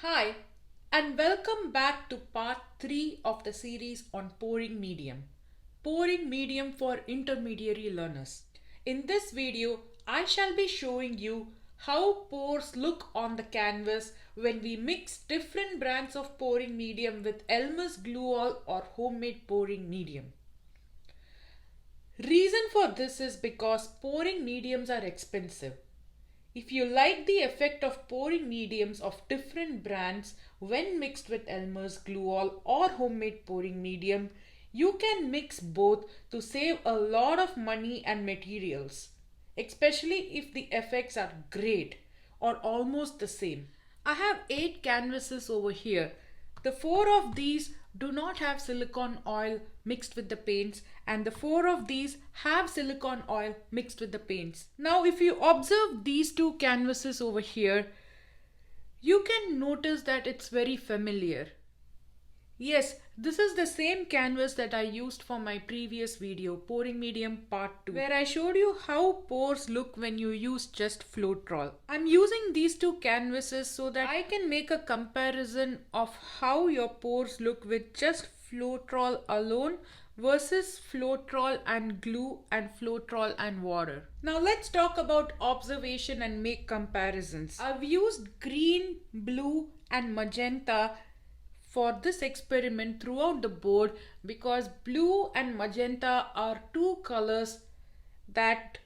Hi, and welcome back to part 3 of the series on pouring medium. Pouring medium for intermediary learners. In this video, I shall be showing you how pores look on the canvas when we mix different brands of pouring medium with Elmer's glue all or homemade pouring medium. Reason for this is because pouring mediums are expensive. If you like the effect of pouring mediums of different brands when mixed with Elmer's glue all or homemade pouring medium, you can mix both to save a lot of money and materials, especially if the effects are great or almost the same. I have 8 canvases over here. The 4 of these do not have silicone oil mixed with the paints, and the 4 of these have silicone oil mixed with the paints. Now if you observe these 2 canvases over here, you can notice that it's very familiar. Yes, this is the same canvas that I used for my previous video, pouring medium part 2, where I showed you how pores look when you use just Floetrol. I'm using these 2 canvases so that I can make a comparison of how your pores look with just Floetrol alone versus Floetrol and glue and Floetrol and water. Now let's talk about observation and make comparisons. I've used green, blue and magenta for this experiment throughout the board because blue and magenta are 2 colors that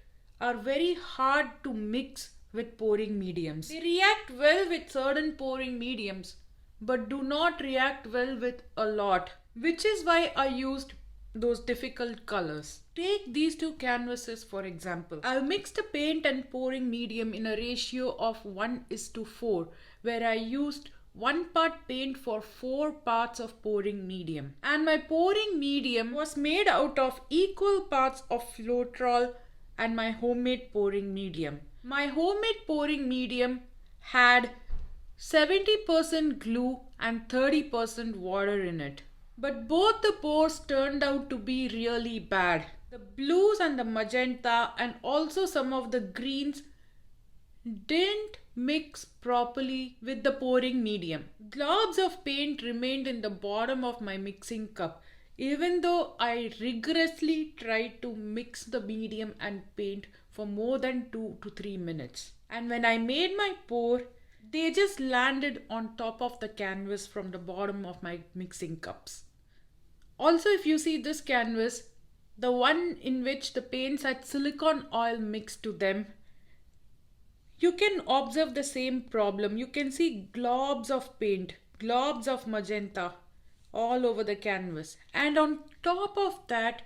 are very hard to mix with pouring mediums. They react well with certain pouring mediums but do not react well with a lot, which is why I used those difficult colors. Take these 2 canvases for example. I've mixed the paint and pouring medium in a ratio of 1:4 where I used 1 part paint for 4 parts of pouring medium. And my pouring medium was made out of equal parts of Floetrol and my homemade pouring medium. My homemade pouring medium had 70% glue and 30% water in it. But both the pours turned out to be really bad. The blues and the magenta and also some of the greens didn't mix properly with the pouring medium. Globs of paint remained in the bottom of my mixing cup even though I rigorously tried to mix the medium and paint for more than 2 to 3 minutes. And when I made my pour, they just landed on top of the canvas from the bottom of my mixing cups. Also, if you see this canvas, the one in which the paints had silicone oil mixed to them, you can observe the same problem. You can see globs of paint, globs of magenta all over the canvas. And on top of that,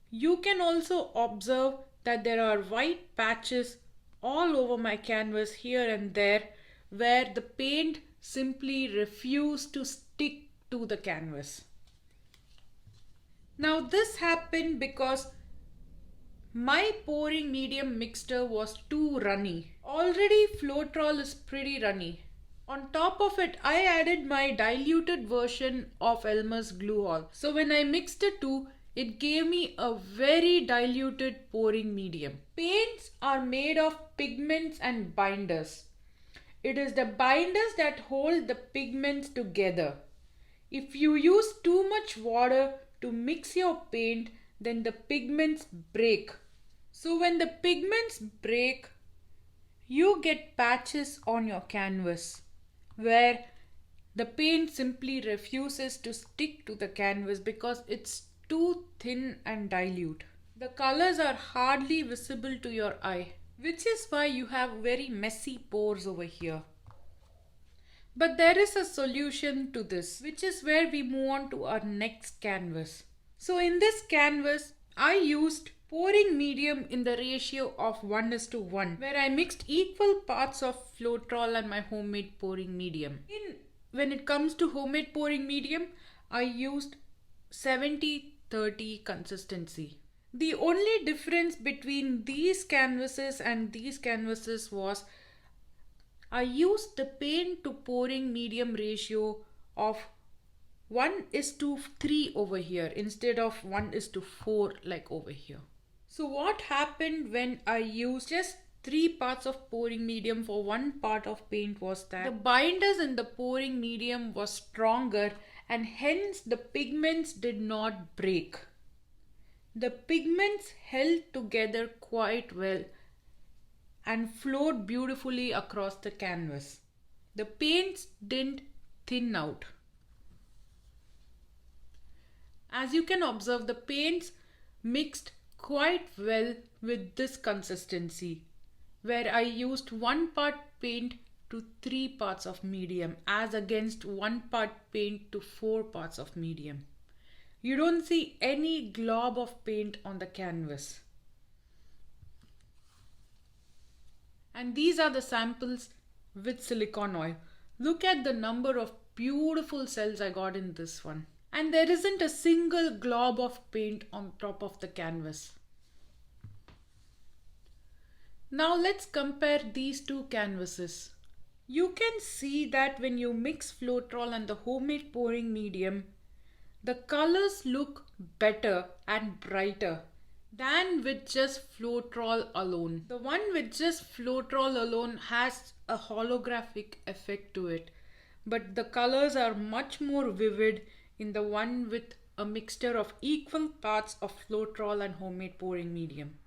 you can also observe that there are white patches all over my canvas here and there where the paint simply refused to stick to the canvas. Now this happened because my pouring medium mixture was too runny. Already Floetrol is pretty runny. On top of it, I added my diluted version of Elmer's glue all. So when I mixed the two, it gave me a very diluted pouring medium. Paints are made of pigments and binders. It is the binders that hold the pigments together. If you use too much water to mix your paint, then the pigments break. So when the pigments break, you get patches on your canvas where the paint simply refuses to stick to the canvas because it's too thin and dilute. The colors are hardly visible to your eye, which is why you have very messy pores over here. But there is a solution to this, which is where we move on to our next canvas. So in this canvas, I used pouring medium in the ratio of 1:1, where I mixed equal parts of Floetrol and my homemade pouring medium. When it comes to homemade pouring medium, I used 70-30 consistency. The only difference between these canvases and these canvases was I used the paint to pouring medium ratio of 1:3 over here instead of 1:4 like over here. So what happened when I used just 3 parts of pouring medium for 1 part of paint was that the binders in the pouring medium was stronger and hence the pigments did not break. The pigments held together quite well and flowed beautifully across the canvas. The paints didn't thin out. As you can observe, the paints mixed quite well with this consistency, where I used 1 part paint to 3 parts of medium as against 1 part paint to 4 parts of medium. You don't see any glob of paint on the canvas. And these are the samples with silicone oil. Look at the number of beautiful cells I got in this one. And there isn't a single glob of paint on top of the canvas. Now let's compare these two canvases. You can see that when you mix Floetrol and the homemade pouring medium, the colors look better and brighter than with just Floetrol alone. The one with just Floetrol alone has a holographic effect to it, but the colors are much more vivid in the one with a mixture of equal parts of Floetrol and homemade pouring medium.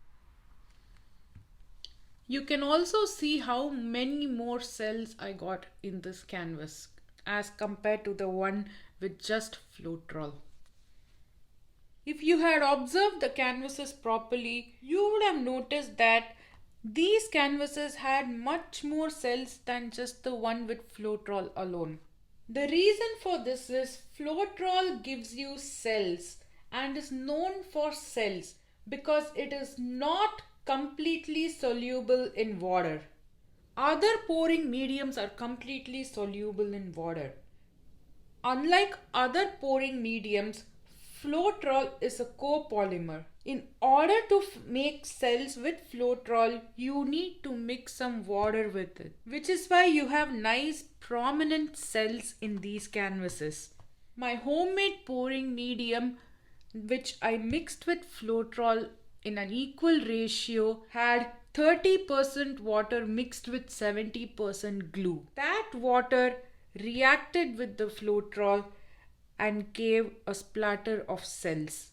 You can also see how many more cells I got in this canvas as compared to the one with just Floetrol. If you had observed the canvases properly, you would have noticed that these canvases had much more cells than just the one with Floetrol alone. The reason for this is Floetrol gives you cells and is known for cells because it is not completely soluble in water. Other pouring mediums are completely soluble in water. Unlike other pouring mediums, Floetrol is a copolymer. In order to make cells with Floetrol, you need to mix some water with it, which is why you have nice prominent cells in these canvases. My homemade pouring medium, which I mixed with Floetrol in an equal ratio, had 30% water mixed with 70% glue. That water reacted with the Floetrol and gave a splatter of cells.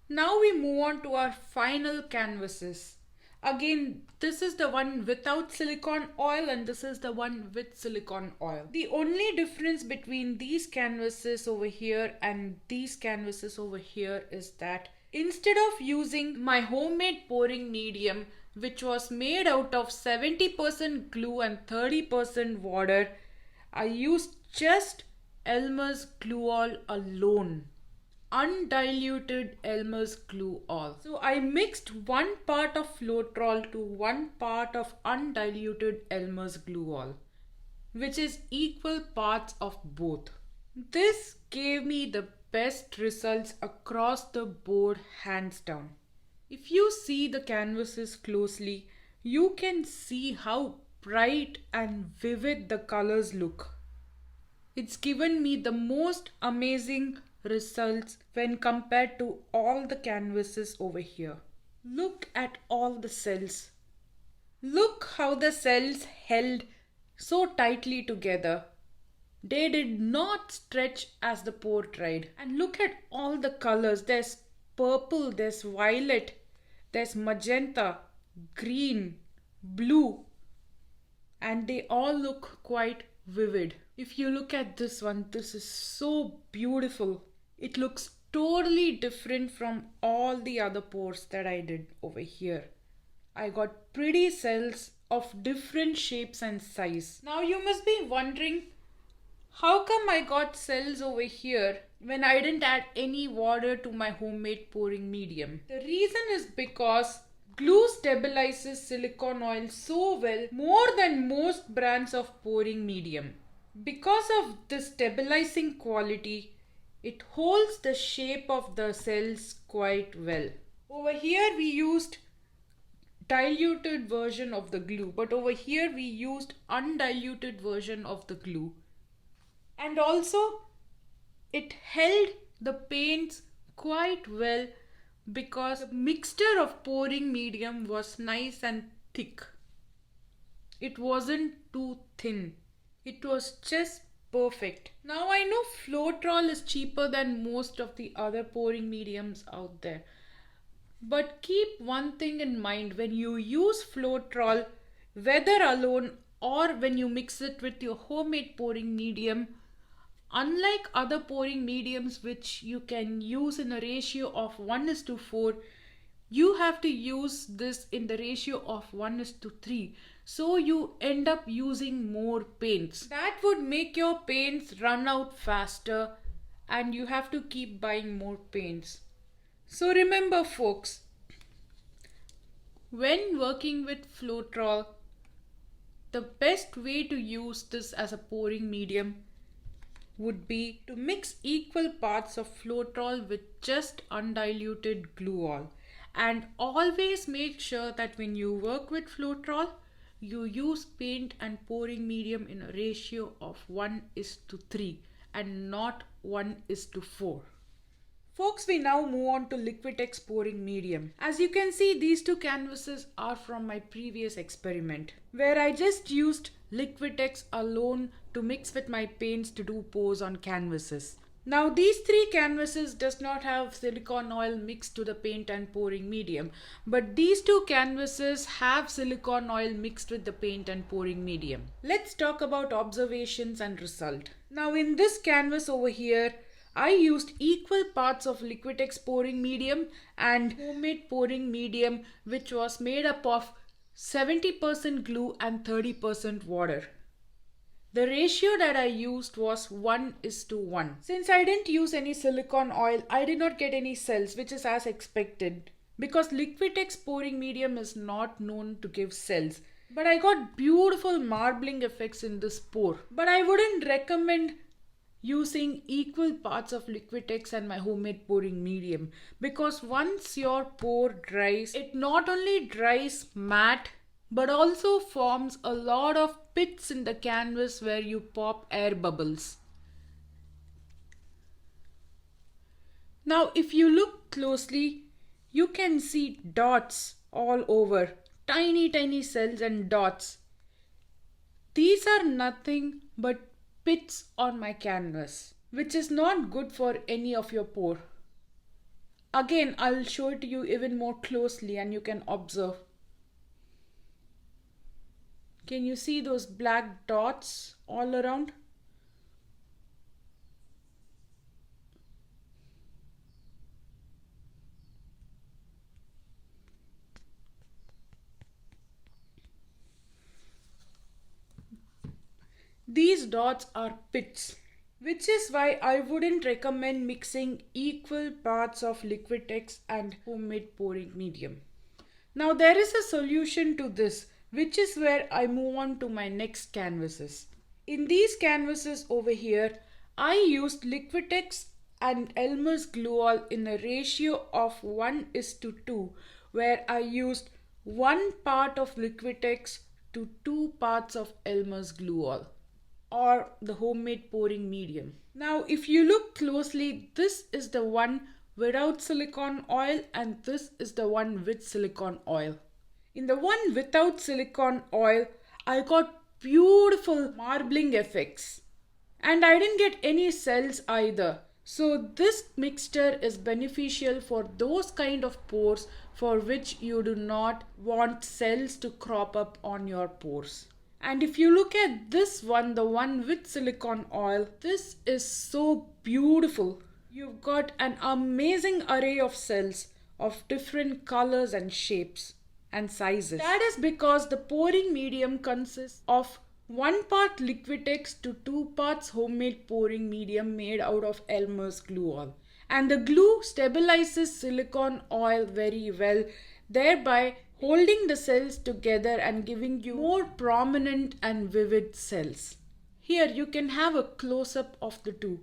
Now we move on to our final canvases. Again, this is the one without silicone oil and this is the one with silicone oil. The only difference between these canvases over here and these canvases over here is that instead of using my homemade pouring medium, which was made out of 70% glue and 30% water, I used just Elmer's glue all alone. Undiluted Elmer's glue all. So I mixed 1 part of Floetrol to 1 part of undiluted Elmer's glue all, which is equal parts of both. This gave me the best results across the board, hands down. If you see the canvases closely, you can see how bright and vivid the colors look. It's given me the most amazing results when compared to all the canvases over here. Look at all the cells. Look how the cells held so tightly together. They did not stretch as the pour dried. And look at all the colors. There's purple, there's violet, there's magenta, green, blue, and they all look quite vivid. If you look at this one, this is so beautiful. It looks totally different from all the other pours that I did over here. I got pretty cells of different shapes and size. Now you must be wondering, how come I got cells over here when I didn't add any water to my homemade pouring medium? The reason is because glue stabilizes silicone oil so well, more than most brands of pouring medium. Because of the stabilizing quality, it holds the shape of the cells quite well. Over here we used diluted version of the glue, but over here we used undiluted version of the glue. And also it held the paints quite well because the mixture of pouring medium was nice and thick. It wasn't too thin. It was just perfect. Now I know Floetrol is cheaper than most of the other pouring mediums out there. But keep one thing in mind when you use Floetrol, whether alone or when you mix it with your homemade pouring medium, unlike other pouring mediums which you can use in a ratio of 1:4, you have to use this in the ratio of 1:3. So you end up using more paints. That would make your paints run out faster and you have to keep buying more paints. So remember folks, when working with Floetrol, the best way to use this as a pouring medium would be to mix equal parts of Floetrol with just undiluted glue all. And always make sure that when you work with Floetrol, you use paint and pouring medium in a ratio of 1:3 and not 1:4. Folks, we now move on to Liquitex pouring medium. As you can see, these two canvases are from my previous experiment, where I just used Liquitex alone to mix with my paints to do pours on canvases. Now these three canvases does not have silicone oil mixed to the paint and pouring medium, but these two canvases have silicone oil mixed with the paint and pouring medium. Let's talk about observations and result. Now in this canvas over here, I used equal parts of Liquitex pouring medium and homemade pouring medium, which was made up of 70% glue and 30% water. The ratio that I used was 1:1. Since I didn't use any silicone oil, I did not get any cells, which is as expected, because Liquitex pouring medium is not known to give cells. But I got beautiful marbling effects in this pour. But I wouldn't recommend using equal parts of Liquitex and my homemade pouring medium, because once your pour dries, it not only dries matte but also forms a lot of pits in the canvas where you pop air bubbles. Now if you look closely, you can see dots all over, tiny cells and dots. These are nothing but pits on my canvas, which is not good for any of your pour. Again, I'll show it to you even more closely and you can observe. Can you see those black dots all around? These dots are pits, which is why I wouldn't recommend mixing equal parts of Liquitex and homemade pouring medium. Now there is a solution to this, which is where I move on to my next canvases. In these canvases over here, I used Liquitex and Elmer's glue all in a ratio of 1:2, where I used 1 part of Liquitex to 2 parts of Elmer's glue all, or the homemade pouring medium. Now if you look closely, this is the one without silicone oil and this is the one with silicone oil. In the one without silicone oil, I got beautiful marbling effects and I didn't get any cells either. So this mixture is beneficial for those kind of pores for which you do not want cells to crop up on your pores. And if you look at this one, the one with silicone oil, this is so beautiful. You've got an amazing array of cells of different colors and shapes and sizes. That is because the pouring medium consists of 1 part Liquitex to 2 parts homemade pouring medium made out of Elmer's glue all. And the glue stabilizes silicone oil very well, thereby holding the cells together and giving you more prominent and vivid cells. Here you can have a close-up of the two.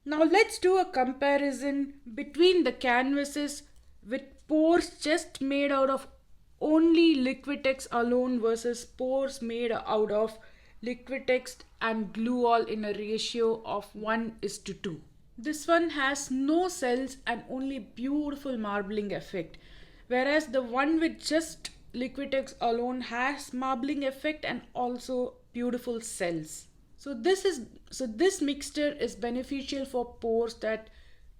Now let's do a comparison between the canvases with pours just made out of only Liquitex alone versus pours made out of Liquitex and glue all in a ratio of 1:2. This one has no cells and only beautiful marbling effect, whereas the one with just Liquitex alone has marbling effect and also beautiful cells. So this mixture is beneficial for pores that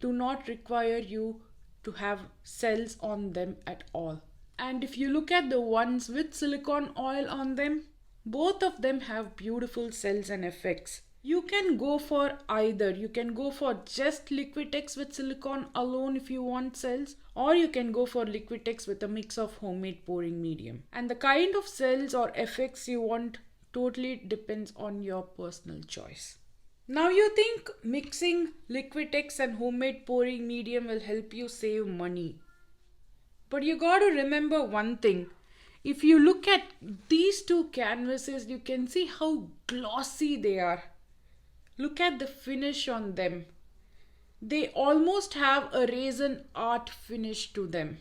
do not require you to have cells on them at all. And if you look at the ones with silicone oil on them, both of them have beautiful cells and effects. You can go for either. You can go for just Liquitex with silicone alone if you want cells, or you can go for Liquitex with a mix of homemade pouring medium. And the kind of cells or effects you want totally depends on your personal choice. Now you think mixing Liquitex and homemade pouring medium will help you save money. But you got to remember one thing. If you look at these two canvases, you can see how glossy they are. Look at the finish on them. They almost have a resin art finish to them.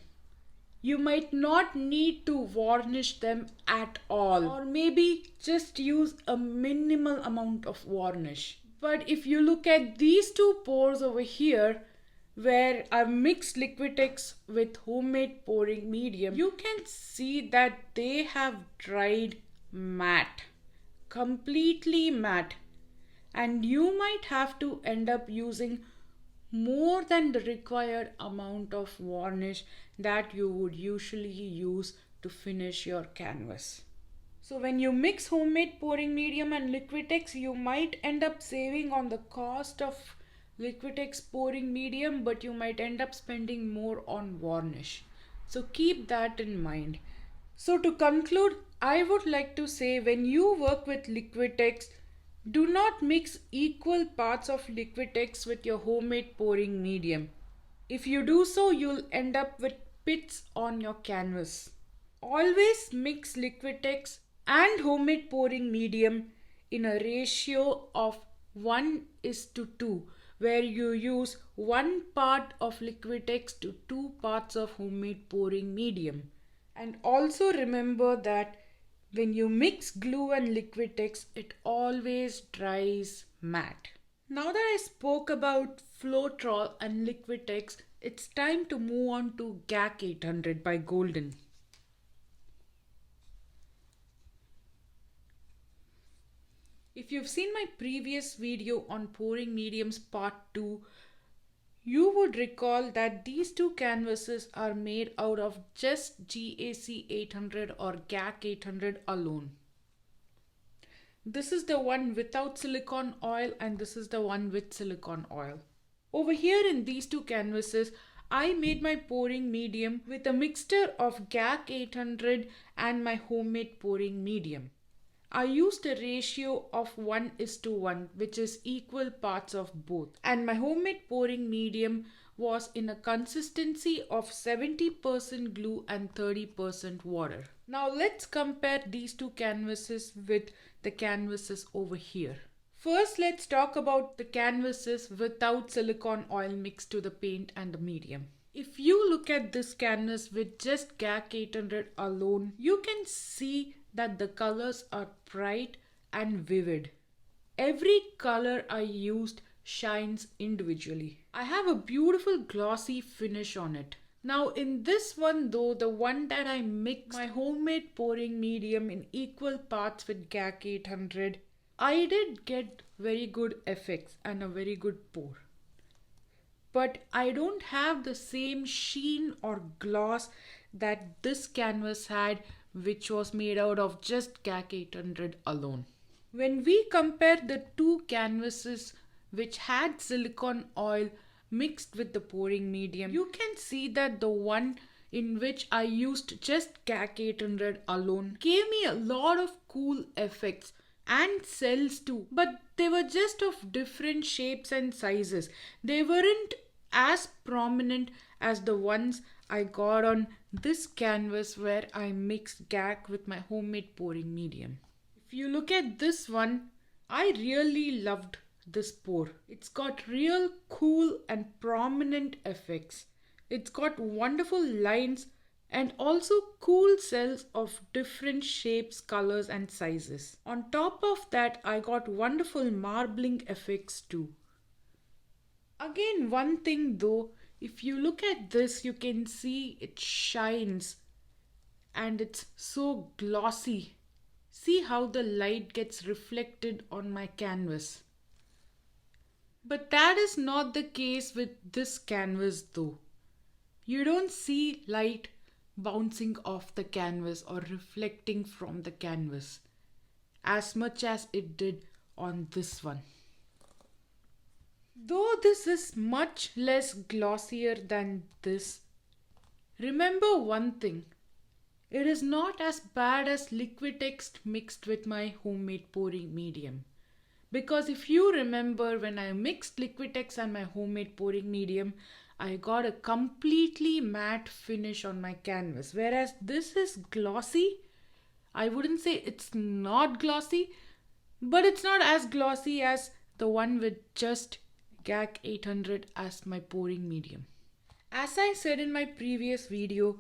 You might not need to varnish them at all, or maybe just use a minimal amount of varnish. But if you look at these two pours over here, where I've mixed Liquitex with homemade pouring medium, you can see that they have dried matte, completely matte, and you might have to end up using more than the required amount of varnish that you would usually use to finish your canvas. So when you mix homemade pouring medium and Liquitex, you might end up saving on the cost of Liquitex pouring medium, but you might end up spending more on varnish. So keep that in mind. So to conclude, I would like to say, when you work with Liquitex, do not mix equal parts of Liquitex with your homemade pouring medium. If you do so, you'll end up with pits on your canvas. Always mix Liquitex and homemade pouring medium in a ratio of 1:2, where you use 1 part of Liquitex to 2 parts of homemade pouring medium. And also remember that when you mix glue and Liquitex, it always dries matte. Now that I spoke about Floetrol and Liquitex, it's time to move on to GAC 800 by Golden. If you've seen my previous video on pouring mediums part 2, you would recall that these two canvases are made out of just GAC 800 or GAC 800 alone. This is the one without silicone oil and this is the one with silicone oil. Over here in these two canvases, I made my pouring medium with a mixture of GAC 800 and my homemade pouring medium. I used a ratio of 1:1, which is equal parts of both. And my homemade pouring medium was in a consistency of 70% glue and 30% water. Now let's compare these two canvases with the canvases over here. First, let's talk about the canvases without silicone oil mixed to the paint and the medium. If you look at this canvas with just GAC 800 alone, you can see that the colors are bright and vivid. Every color I used shines individually. I have a beautiful glossy finish on it. Now in this one though, the one that I mixed my homemade pouring medium in equal parts with GAC 800, I did get very good effects and a very good pour. But I don't have the same sheen or gloss that this canvas had, which was made out of just GAC 800 alone. When we compare the two canvases which had silicone oil mixed with the pouring medium, you can see that the one in which I used just GAC 800 alone gave me a lot of cool effects and cells too, but they were just of different shapes and sizes. They weren't as prominent as the ones I got on this canvas where I mixed GAC with my homemade pouring medium. If you look at this one, I really loved this pour. It's got real cool and prominent effects. It's got wonderful lines and also cool cells of different shapes, colors and sizes. On top of that, I got wonderful marbling effects too. Again, one thing though, if you look at this, you can see it shines and it's so glossy. See how the light gets reflected on my canvas. But that is not the case with this canvas though. You don't see light bouncing off the canvas or reflecting from the canvas as much as it did on this one. Though this is much less glossier than this, remember one thing. It is not as bad as Liquitex mixed with my homemade pouring medium. Because if you remember, when I mixed Liquitex and my homemade pouring medium, I got a completely matte finish on my canvas. Whereas this is glossy. I wouldn't say it's not glossy, but it's not as glossy as the one with just GAC 800 as my pouring medium. As I said in my previous video,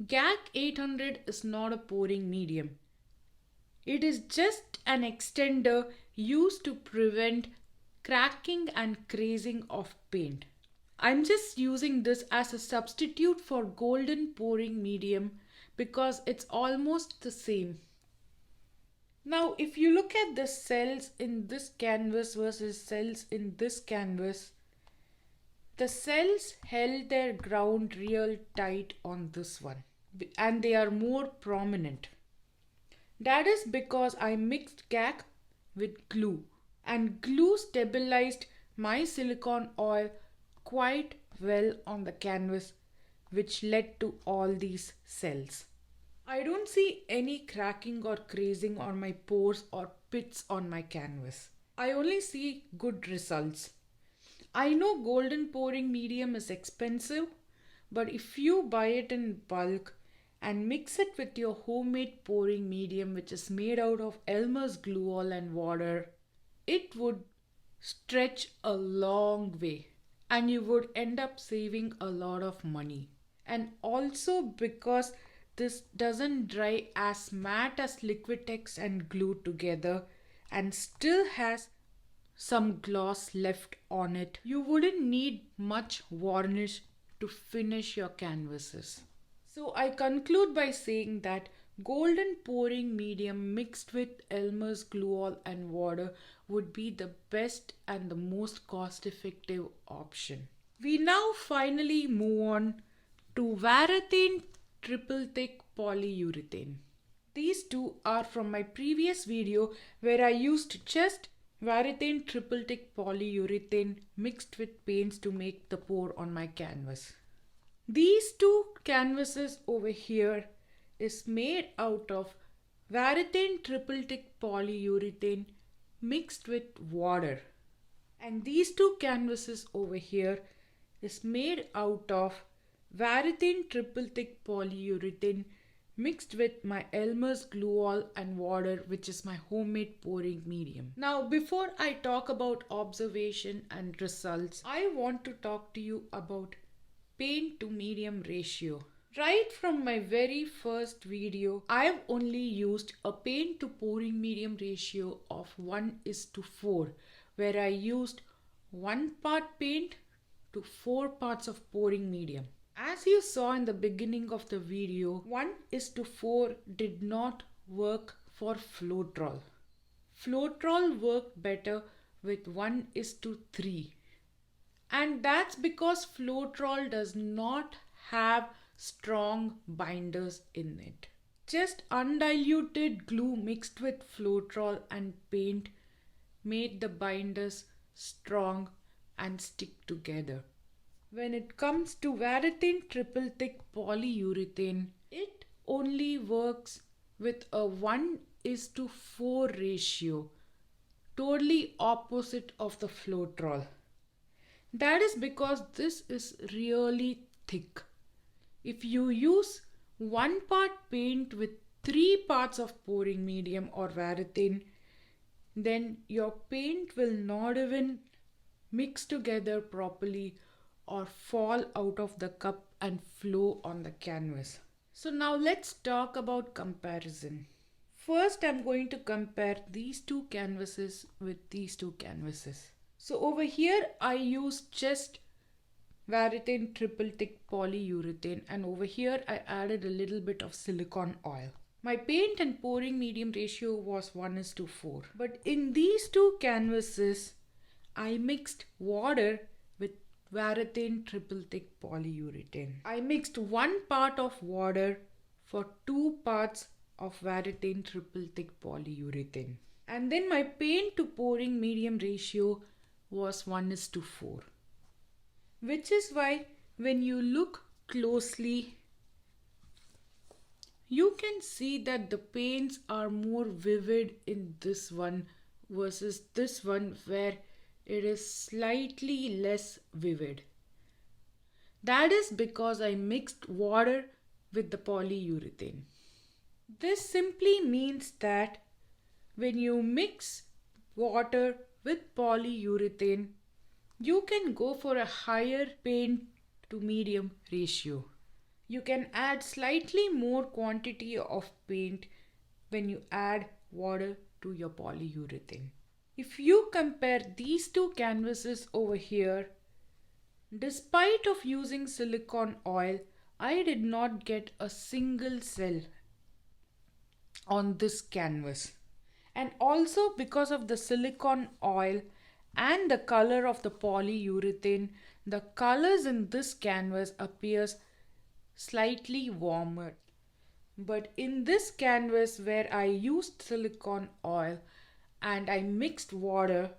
GAC 800 is not a pouring medium. It is just an extender used to prevent cracking and crazing of paint. I'm just using this as a substitute for golden pouring medium because it's almost the same. Now, if you look at the cells in this canvas versus cells in this canvas, the cells held their ground real tight on this one and they are more prominent. That is because I mixed GAC with glue and glue stabilized my silicone oil quite well on the canvas, which led to all these cells. I don't see any cracking or crazing on my pores or pits on my canvas. I only see good results. I know golden pouring medium is expensive, but if you buy it in bulk and mix it with your homemade pouring medium, which is made out of Elmer's glue all and water, it would stretch a long way and you would end up saving a lot of money. And also because this doesn't dry as matte as Liquitex and glue together and still has some gloss left on it, you wouldn't need much varnish to finish your canvases. So I conclude by saying that golden pouring medium mixed with Elmer's glue all and water would be the best and the most cost effective option. We now finally move on to Varathane triple thick polyurethane. These two are from my previous video where I used just Varathane triple thick polyurethane mixed with paints to make the pour on my canvas. These two canvases over here is made out of Varathane triple thick polyurethane mixed with water. And these two canvases over here is made out of Varathane triple thick polyurethane mixed with my Elmer's glue all and water, which is my homemade pouring medium. Now, before I talk about observation and results, I want to talk to you about paint to medium ratio. Right from my very first video, I've only used a paint to pouring medium ratio of 1:4, where I used 1 part paint to 4 parts of pouring medium. As you saw in the beginning of the video, 1:4 did not work for Floetrol. Floetrol worked better with 1:3. And that's because Floetrol does not have strong binders in it. Just undiluted glue mixed with Floetrol and paint made the binders strong and stick together. When it comes to Varathane triple thick polyurethane, it only works with a 1:4 ratio, totally opposite of the Floetrol. That is because this is really thick. If you use 1 part paint with 3 parts of pouring medium or Varathane, then your paint will not even mix together properly or fall out of the cup and flow on the canvas. So now let's talk about comparison. First, I'm going to compare these two canvases with these two canvases. So over here I use just Varathane triple thick polyurethane, and over here I added a little bit of silicone oil. My paint and pouring medium ratio was 1:4. But in these two canvases, I mixed water with Varathane triple thick polyurethane. I mixed 1 part of water for 2 parts of Varathane triple thick polyurethane. And then my paint to pouring medium ratio was 1:4. Which is why when you look closely, you can see that the paints are more vivid in this one versus this one where it is slightly less vivid. That is because I mixed water with the polyurethane. This simply means that when you mix water with polyurethane, you can go for a higher paint to medium ratio. You can add slightly more quantity of paint when you add water to your polyurethane. If you compare these two canvases over here, despite of using silicone oil, I did not get a single cell on this canvas. And also because of the silicone oil and the color of the polyurethane, the colors in this canvas appears slightly warmer. But in this canvas where I used silicone oil and I mixed water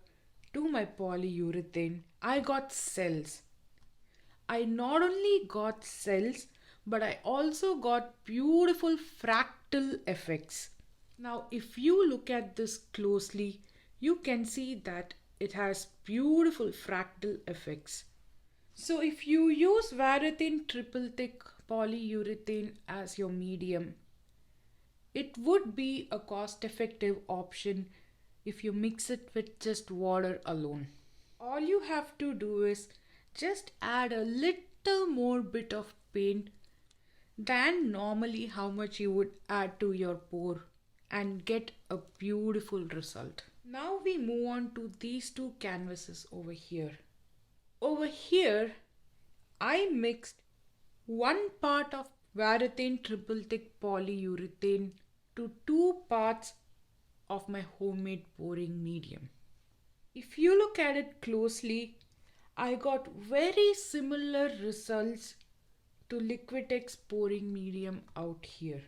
to my polyurethane, I got cells. I not only got cells, but I also got beautiful fractal effects. Now, if you look at this closely, you can see that it has beautiful fractal effects. So if you use Varathane triple thick polyurethane as your medium, it would be a cost-effective option if you mix it with just water alone. All you have to do is just add a little more bit of paint than normally how much you would add to your pour and get a beautiful result. Now we move on to these two canvases over here. Over here, I mixed 1 part of Varathane triple thick polyurethane to 2 parts of my homemade pouring medium. If you look at it closely, I got very similar results to Liquitex pouring medium out here.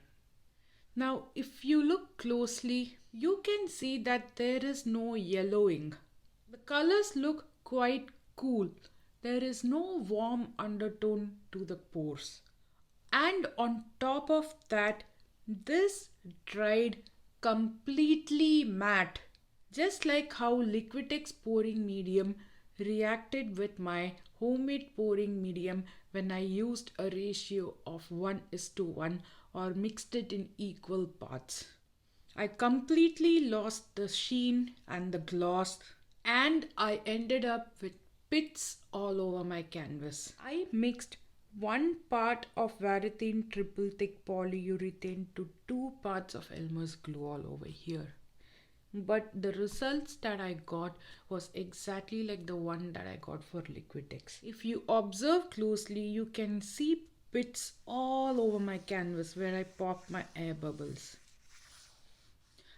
Now, if you look closely, you can see that there is no yellowing. The colors look quite cool. There is no warm undertone to the pores. And on top of that, this dried completely matte. Just like how Liquitex pouring medium reacted with my homemade pouring medium when I used a ratio of 1:1 or mixed it in equal parts. I completely lost the sheen and the gloss, and I ended up with pits all over my canvas. I mixed 1 part of Varathane triple thick polyurethane to 2 parts of Elmer's glue all over here. But the results that I got was exactly like the one that I got for Liquitex. If you observe closely, you can see pits all over my canvas where I popped my air bubbles.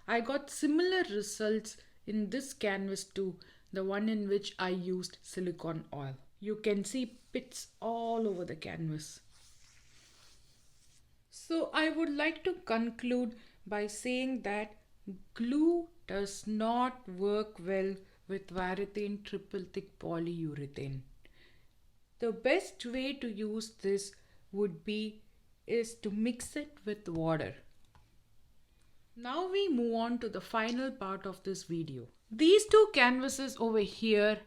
I got similar results in this canvas too, the one in which I used silicone oil. You can see pits all over the canvas. So I would like to conclude by saying that glue does not work well with Varathane triple thick polyurethane. The best way to use this is to mix it with water. Now we move on to the final part of this video. These two canvases over here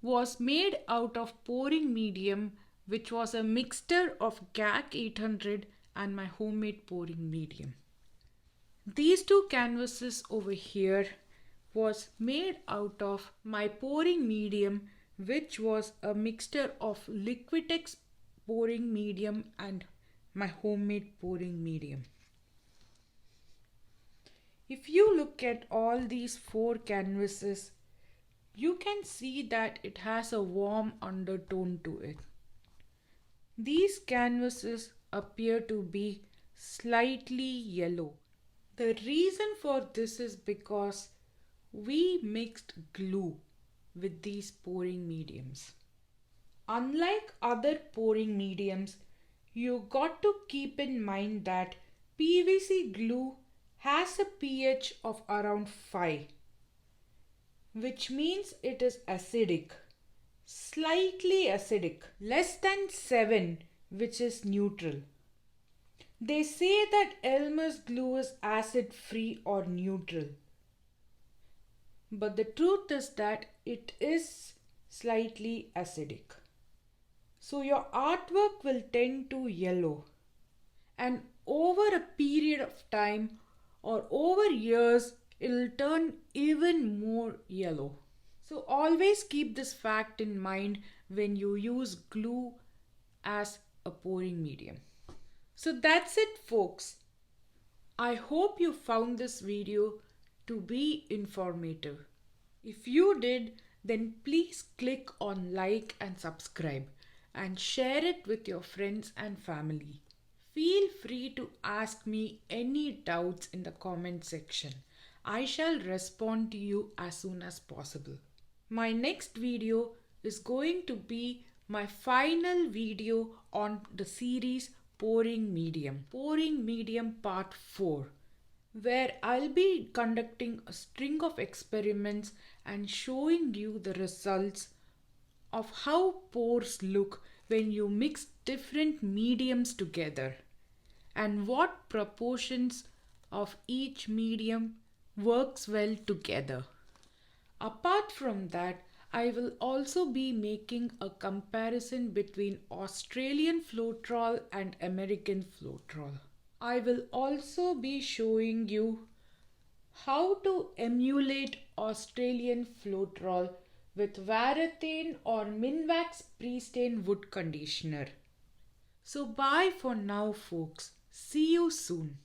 was made out of pouring medium, which was a mixture of GAC 800 and my homemade pouring medium. These two canvases over here was made out of my pouring medium, which was a mixture of Liquitex pouring medium and my homemade pouring medium. If you look at all these 4 canvases, you can see that it has a warm undertone to it. These canvases appear to be slightly yellow. The reason for this is because we mixed glue with these pouring mediums. Unlike other pouring mediums, you got to keep in mind that PVC glue has a pH of around 5, which means it is acidic, slightly acidic, less than 7, which is neutral. They say that Elmer's glue is acid free or neutral, but the truth is that it is slightly acidic. So your artwork will tend to yellow, and over a period of time or over years it will turn even more yellow. So always keep this fact in mind when you use glue as a pouring medium. So that's it, folks. I hope you found this video to be informative. If you did, then please click on like and subscribe and share it with your friends and family. Feel free to ask me any doubts in the comment section. I shall respond to you as soon as possible. My next video is going to be my final video on the series Pouring Medium Part 4, where I'll be conducting a string of experiments and showing you the results of how pores look when you mix different mediums together and what proportions of each medium works well together. Apart from that, I will also be making a comparison between Australian Floetrol and American Floetrol. I will also be showing you how to emulate Australian Floetrol with Varathane or Minwax pre-stain wood conditioner. So bye for now, folks. See you soon.